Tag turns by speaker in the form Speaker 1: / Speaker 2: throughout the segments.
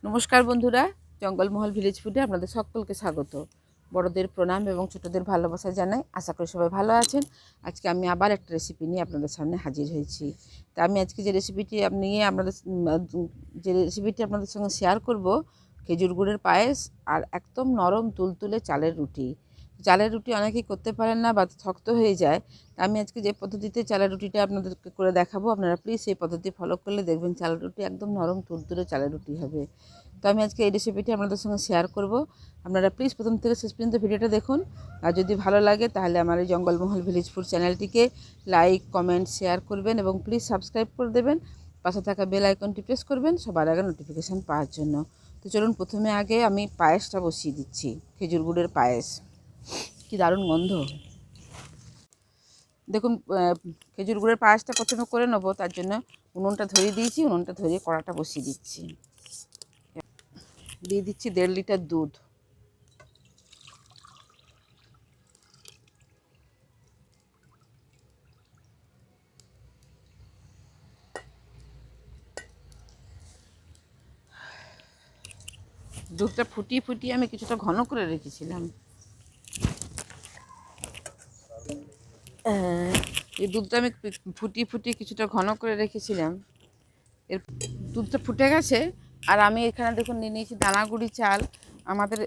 Speaker 1: নমস্কার বন্ধুরা, জঙ্গলমহল ভিলেজ ফুডে আপনাদের সকলকে স্বাগত। বড়দের প্রণাম এবং ছোটদের ভালোবাসা জানাই। আশা করি সবাই ভালো আছেন। আজকে আমি আবার একটা রেসিপি নিয়ে আপনাদের সামনে হাজির হয়েছি। তা আমি আজকে যে রেসিপিটি আপনাদের সঙ্গে শেয়ার করব, খেজুর গুড়ের পায়েস আর একদম নরম তুলতুলে চালের রুটি। চালের রুটি অনেকেই করতে পারেন না বা শক্ত হয়ে যায়। তা আমি আজকে যে পদ্ধতিতে চালের রুটিটা আপনাদেরকে করে দেখাবো, আপনারা প্লিজ সেই পদ্ধতি ফলো করলে দেখবেন চালের রুটি একদম নরম তুলতুলে চালের রুটি হবে। তো আমি আজকে এই রেসিপিটি আপনাদের সঙ্গে শেয়ার করব। আপনারা প্লিজ প্রথম থেকে শেষ পর্যন্ত ভিডিওটা দেখুন। আর যদি ভালো লাগে তাহলে আমার এই জঙ্গলমহল ভিলেজ ফুড চ্যানেলটিকে লাইক, কমেন্ট, শেয়ার করবেন এবং প্লিজ সাবস্ক্রাইব করে দেবেন। পাশে থাকা বেল আইকনটি প্রেস করবেন সবার আগে নোটিফিকেশান পাওয়ার জন্য। তো চলুন প্রথমে আগে আমি পায়েসটা বসিয়ে দিচ্ছি। খেজুর গুড়ের পায়েস, কি দারুণ গন্ধ। দেখুন, খেজুর গুড়ের পায়েসটা প্রথমে করে নেবো, তার জন্য উনুনটা ধরিয়ে দিয়েছি। উনুনটা ধরিয়ে কড়াটা বসিয়ে দিচ্ছি। দিয়ে দিচ্ছি 1.5 লিটার দুধ। দুধটা ফুটিয়ে ফুটিয়ে আমি কিছুটা ঘন করে রেখেছিলাম। এই দুধটা আমি ফুটিয়ে ফুটিয়ে কিছুটা ঘন করে রেখেছিলাম। এর দুধটা ফুটে গেছে। আর আমি এখানে দেখুন নিয়ে নিয়েছি দানাগুড়ি চাল। আমাদের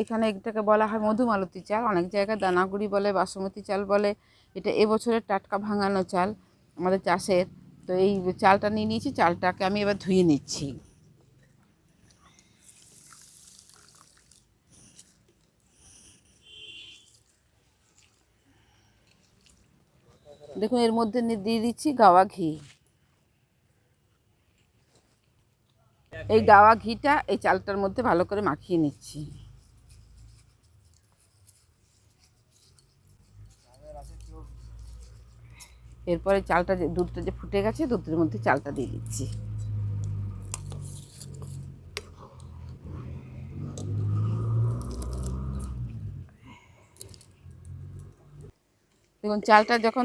Speaker 1: এখানে এটাকে বলা হয় মধুমালতী চাল, অনেক জায়গায় দানাগুড়ি বলে, বাসমতি চাল বলে। এটা এবছরের টাটকা ভাঙানো চাল আমাদের চাষের। তো এই চালটা নিয়ে নিয়েছি, চালটাকে আমি এবার ধুয়ে নিচ্ছি। দেখুন, এর মধ্যে দিয়ে দিচ্ছি গাওয়া ঘি। এই গাওয়া ঘিটা এই চালটার মধ্যে ভালো করে মাখিয়ে নিচ্ছি। এরপরে দুধটা যে ফুটে গেছে, দুধের মধ্যে চালটা দিয়ে দিচ্ছি। দেখুন, চালটা যখন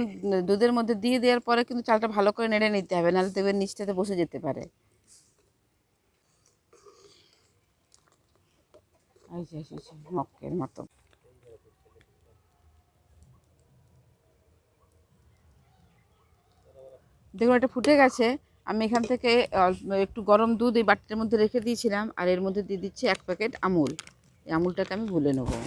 Speaker 1: দুধের মধ্যে দিয়ে দেওয়ার পরে কিন্তু চালটা ভালো করে নেড়ে নিতে হবে, নাহলে দেখবেন নিচটাতে বসে যেতে পারে। মক্কের মতো। দেখুন, এটা ফুটে গেছে। আমি এখান থেকে একটু গরম দুধ এই বাটিটার মধ্যে রেখে দিয়েছিলাম, আর এর মধ্যে দিয়ে দিচ্ছি 1 প্যাকেট আমুল। এই আমুলটাকে আমি গুলে নেবো।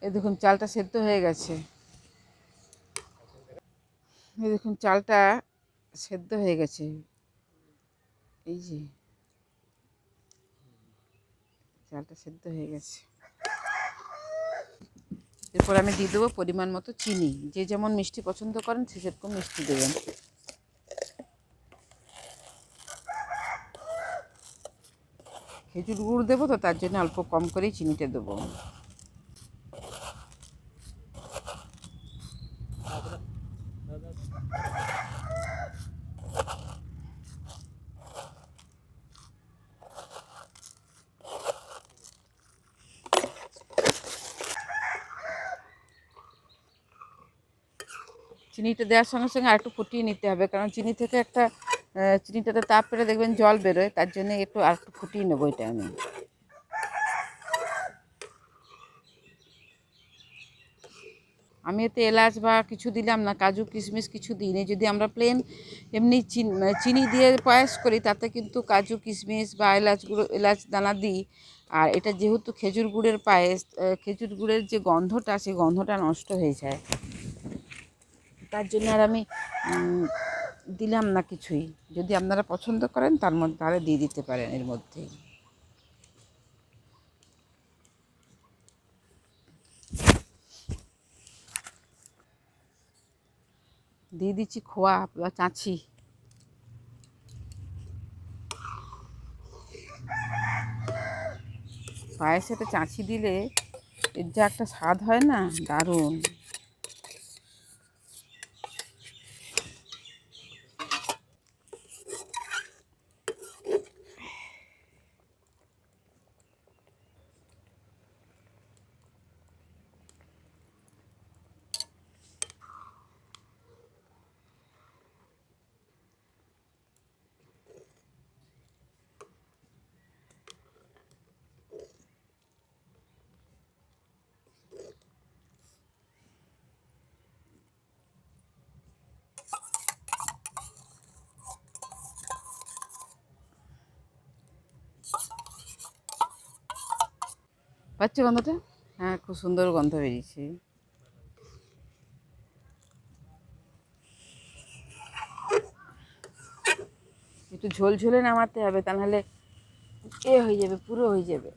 Speaker 1: এই দেখুন, চালটা সেদ্ধ হয়ে গেছে। এই দেখুন, চালটা সেদ্ধ হয়ে গেছে। এই যে চালটা সেদ্ধ হয়ে গেছে। এরপর আমি দিয়ে দেবো পরিমাণ মতো চিনি। যে যেমন মিষ্টি পছন্দ করেন সে সেরকম মিষ্টি দেবেন। খেজুর গুড় দেবো তো, তার জন্য অল্প কম করেই চিনিটা দেবো। চিনিটা দেওয়ার সঙ্গে সঙ্গে আর একটু ফুটিয়ে নিতে হবে, কারণ চিনিটাতে তাপ পেলে দেখবেন জল বেরোয়, তার জন্য আর একটু ফুটিয়ে নেবো এটা আমি। আমি এতে এলাচ বা কিছু দিলাম না, কাজু কিশমিশ কিছু দিইনি। যদি আমরা প্লেন এমনি চিনি দিয়ে পায়েস করি, তাতে কিন্তু কাজু কিশমিশ বা এলাচ দানা দিই। আর এটা যেহেতু খেজুর গুড়ের পায়েস, খেজুর গুড়ের যে গন্ধটা, সেই গন্ধটা নষ্ট হয়ে যায়, তার জন্য আর আমি দিলাম না কিছুই। যদি আপনারা পছন্দ করেন তাহলে দিয়ে দিতে পারেন এর মধ্যে। দিয়ে দিচ্ছি খোয়া বা চাঁছি। পায়েসেতে চাঁছি দিলে এর যা একটা স্বাদ হয় না, দারুণ। পাচ্ছ গন্ধটা? হ্যাঁ, খুব সুন্দর গন্ধ বেরিয়েছে। একটু ঝোল ঝোলে নামাতে হবে, তা নাহলে হয়ে যাবে, পুরো হয়ে যাবে।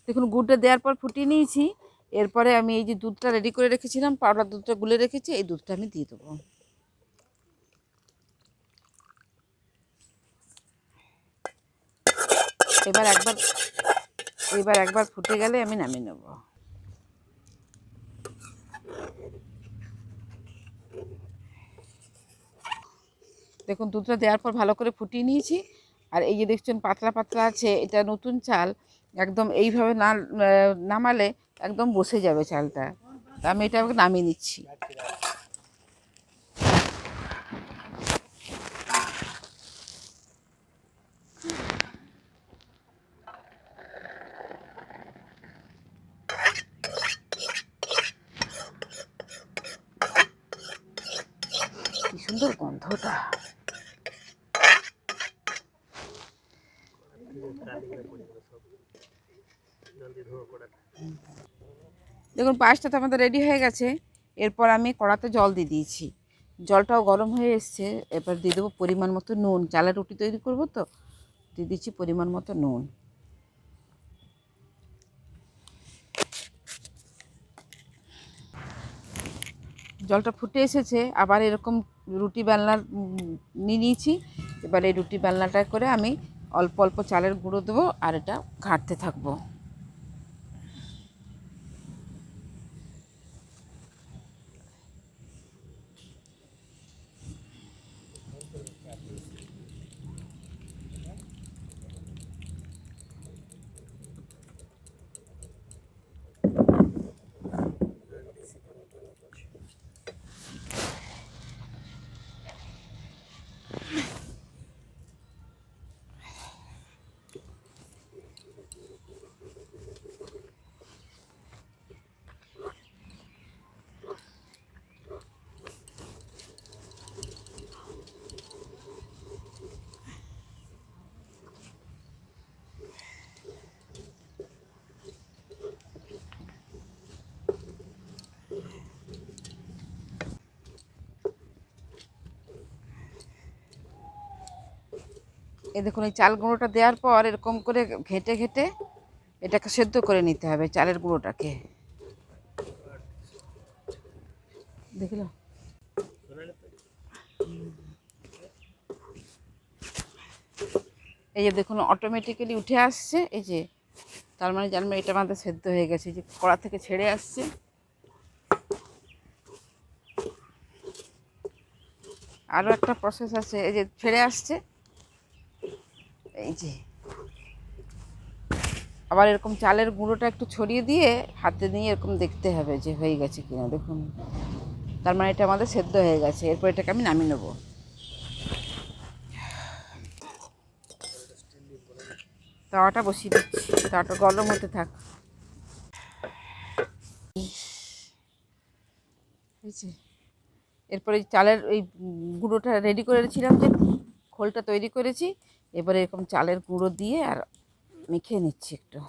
Speaker 1: দেখুন গুড়টা দেওয়ার পর ফুটিয়ে নিয়েছি। এরপরে আমি এই যে দুধটা রেডি করে রেখেছিলাম, পাউডার দুধটা গুলে রেখেছি, এই দুধটা আমি দিয়ে দেবো। এবার একবার ফুটে গেলে আমি নামিয়ে নেব। দেখুন দুধটা দেওয়ার পর ভালো করে ফুটিয়ে নিয়েছি। আর এই যে দেখছেন পাতলা পাতলা আছে, এটা নতুন চাল। একদম এইভাবে না নামালে একদম বসে যাবে চালটা। তা আমি এটা নামিয়ে নিচ্ছি। কি সুন্দর গন্ধটা। দেখুন পায়েসটা তো আমাদের রেডি হয়ে গেছে। এরপর আমি কড়াতে জল দিয়ে দিয়েছি, জলটাও গরম হয়ে এসছে। এরপর দিয়ে দেবো পরিমাণ মতো নুন, চালের রুটি তৈরি করবো তো, দিয়ে দিচ্ছি পরিমাণ মতো নুন। জলটা ফুটে এসেছে, আবার এরকম রুটি বেলনা নিয়ে নিয়েছি। এবার এই রুটি বেলনাটা করে আমি অল্প অল্প চালের গুঁড়ো দেবো আর এটা ঘাঁটতে থাকবো। এই দেখুন এই চাল গুঁড়োটা দেওয়ার পর এরকম করে ঘেঁটে ঘেঁটে এটাকে সেদ্ধ করে নিতে হবে, চালের গুঁড়োটাকে। দেখলো, এই যে দেখুন অটোমেটিক্যালি উঠে আসছে, এই যে তার মানে জানবে এটা আমাদের সেদ্ধ হয়ে গেছে। এই যে কড়া থেকে ছেড়ে আসছে। আরও একটা প্রসেস আছে, এই যে ছেড়ে আসছে, এই যে আবার এরকম চালের গুঁড়োটা একটু ছড়িয়ে দিয়ে হাতে নিয়ে এরকম দেখতে হবে যে হয়ে গেছে কিনা। দেখুন তার মানে এটা আমাদের সেদ্ধ হয়ে গেছে। এরপর এটাকে আমি নামিয়ে নেবো। তাওয়াটা বসিয়ে দিচ্ছি, তাওয়াটা গরম হতে থাক। বুঝছি। এরপরে চালের এই গুঁড়োটা রেডি করেছিলাম, যে খোলটা তৈরি করেছি, এবারে এরকম চালের গুঁড়ো দিয়ে আর মেখে নিচ্ছি একটু।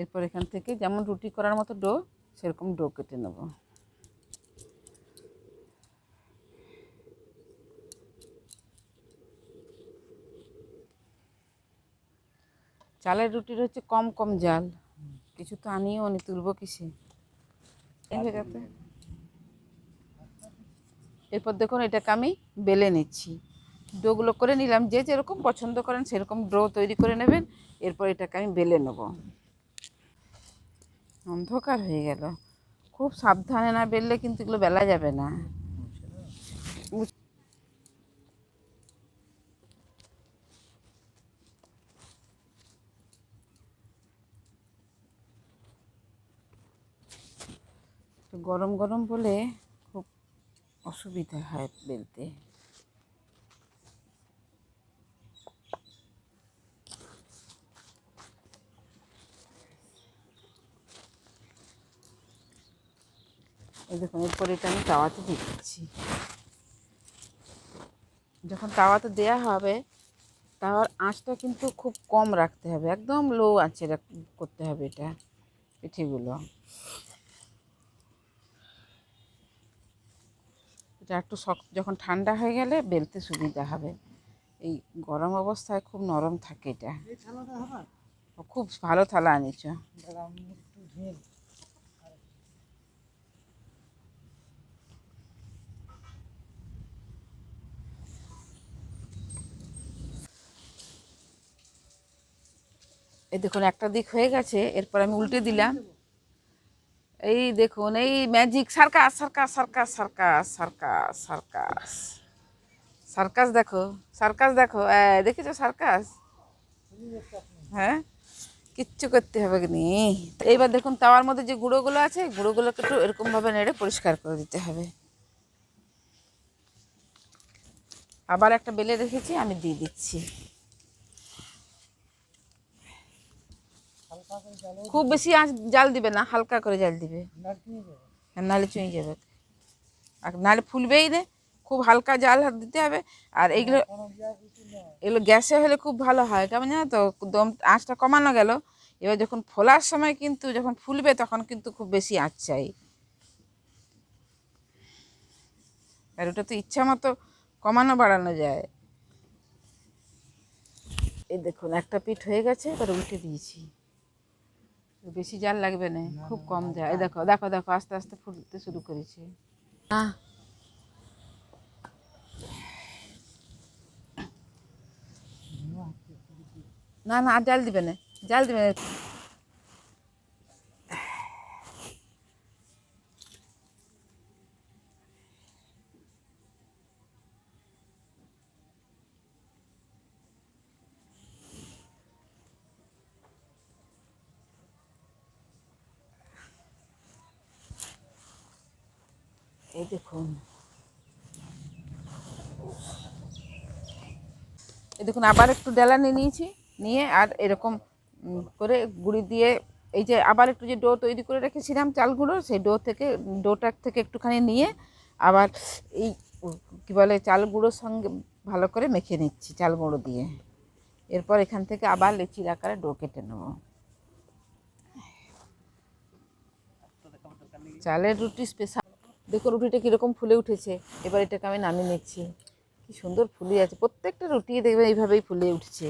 Speaker 1: এরপর এখান থেকে যেমন রুটি করার মতো ডো, সেরকম ডো কেটে নেব। চালের রুটির হচ্ছে কম কম জাল, কিছু তো আনিও নি, তুলবো কিসে হয়ে যাবে। এরপর দেখুন এটাকে আমি বেলে নিচ্ছি, ডোগুলো করে নিলাম। যে যেরকম পছন্দ করেন সেরকম ডো তৈরি করে নেবেন। এরপর এটাকে আমি বেলে নেব। অন্ধকার হয়ে গেল, খুব সাবধানে না বেললে কিন্তু এগুলো বেলা যাবে না। গরম গরম বলে খুব অসুবিধা হয় বেলতে। এই দেখুন, এরপর এটা আমি তাওয়াতে দিয়ে দিচ্ছি। যখন তাওয়াতে দেওয়া হবে তাওয়ার আঁচটা কিন্তু খুব কম রাখতে হবে, একদম লো আঁচে করতে হবে এটা পিঠেগুলো। এটা একটু শক্ত, যখন ঠান্ডা হয়ে গেলে বেলতে সুবিধা হবে। এই গরম অবস্থায় খুব নরম থাকে এটা। খুব ভালো থালা আনিছ। এই দেখুন একটা দিক হয়ে গেছে, এরপর আমি উল্টে দিলাম। এই দেখুন, এই magic, circus circus circus circus circus circus circus দেখো, সার্কাস দেখো, দেখেছো সার্কাস? হ্যাঁ, কিচ্ছু করতে হবে নি। এইবার দেখুন তাওয়ার মধ্যে যে গুঁড়োগুলো আছে, গুঁড়োগুলোকে একটু এরকমভাবে নেড়ে পরিষ্কার করে দিতে হবে। আবার একটা বেলে রেখেছি, আমি দিয়ে দিচ্ছি। খুব বেশি আঁচ জাল দিবে না, হালকা করে জাল দিবে, নাহলে চুঁয়ে যাবে, আর নাহলে ফুলবেই না। খুব হালকা জাল দিতে হবে। আর এইগুলো এগুলো গ্যাসে হলে খুব ভালো হয়, কেমন জানো তো, দম আঁচটা কমানো গেল। এবার যখন ফোলার সময় কিন্তু যখন ফুলবে তখন কিন্তু খুব বেশি আঁচ চাই। আর ওটা তো ইচ্ছা মতো কমানো বাড়ানো যায়। এই দেখুন একটা পিঠ হয়ে গেছে, এবার উল্টে দিয়েছি। বেশি জাল লাগবে না, খুব কম জাল। এই দেখো দেখো দেখো, আস্তে আস্তে ফুলতে শুরু করেছে। না না, আর জাল দিবে না, জাল দিবে না। এই দেখুন, এই দেখুন আবার একটু ডেলা নিয়ে নিয়েছি, নিয়ে আর এরকম করে গুঁড়ি দিয়ে, এই যে আবার একটু যে ডো তৈরি করে রেখেছিলাম চাল গুঁড়ো, সেই ডোটার থেকে একটুখানি নিয়ে আবার এই কী বলে চাল গুঁড়োর সঙ্গে ভালো করে মেখে নিচ্ছি চাল গুঁড়ো দিয়ে। এরপর এখান থেকে আবার লেচির আকারে ডো কেটে নেব। চালের রুটি স্পেশাল। দেখো রুটিটা কীরকম ফুলে উঠেছে। এবার এটাকে আমি নামিয়ে নিচ্ছি। কি সুন্দর ফুলে আছে, প্রত্যেকটা রুটি দেখবেন এইভাবেই ফুলে উঠছে।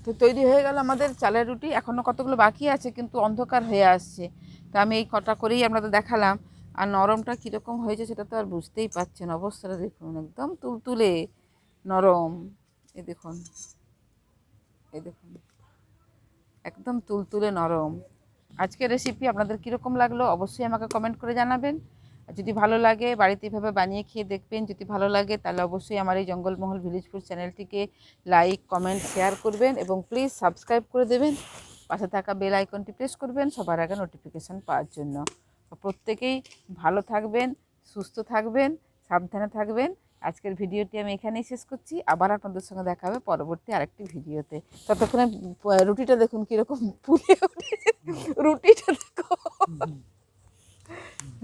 Speaker 1: তো তৈরি হয়ে গেল আমাদের চালের রুটি। এখনও কতগুলো বাকি আছে, কিন্তু অন্ধকার হয়ে আসছে। তো আমি এই কটা করেই আপনাদের দেখালাম। আর নরমটা কীরকম হয়েছে সেটা তো আর বুঝতেই পারছেন। অবস্থাটা দেখুন, একদম তুলতুলে নরম। এই দেখুন, এই দেখুন, একদম তুলতুলে নরম। আজকের রেসিপি আপনাদের কীরকম লাগলো অবশ্যই আমাকে কমেন্ট করে জানাবেন। আর যদি ভালো লাগে বাড়িতে এভাবে বানিয়ে খেয়ে দেখবেন। যদি ভালো লাগে তাহলে অবশ্যই আমার এই জঙ্গলমহল ভিলেজ ফুড চ্যানেলটিকে লাইক, কমেন্ট, শেয়ার করবেন এবং প্লিজ সাবস্ক্রাইব করে দেবেন। পাশে থাকা বেল আইকনটি প্রেস করবেন সবার আগে নোটিফিকেশান পাওয়ার জন্য। প্রত্যেকেই ভালো থাকবেন, সুস্থ থাকবেন, সাবধানে থাকবেন। আজকের ভিডিওটি আমি এখানেই শেষ করছি। আবার আপনাদের সঙ্গে দেখা হবে পরবর্তী আরেকটি ভিডিওতে। ততক্ষণে রুটিটা দেখুন কীরকম ফুলে উঠেছে। রুটিটা দেখো,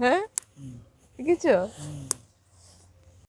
Speaker 1: হ্যাঁ, ঠিক আছে।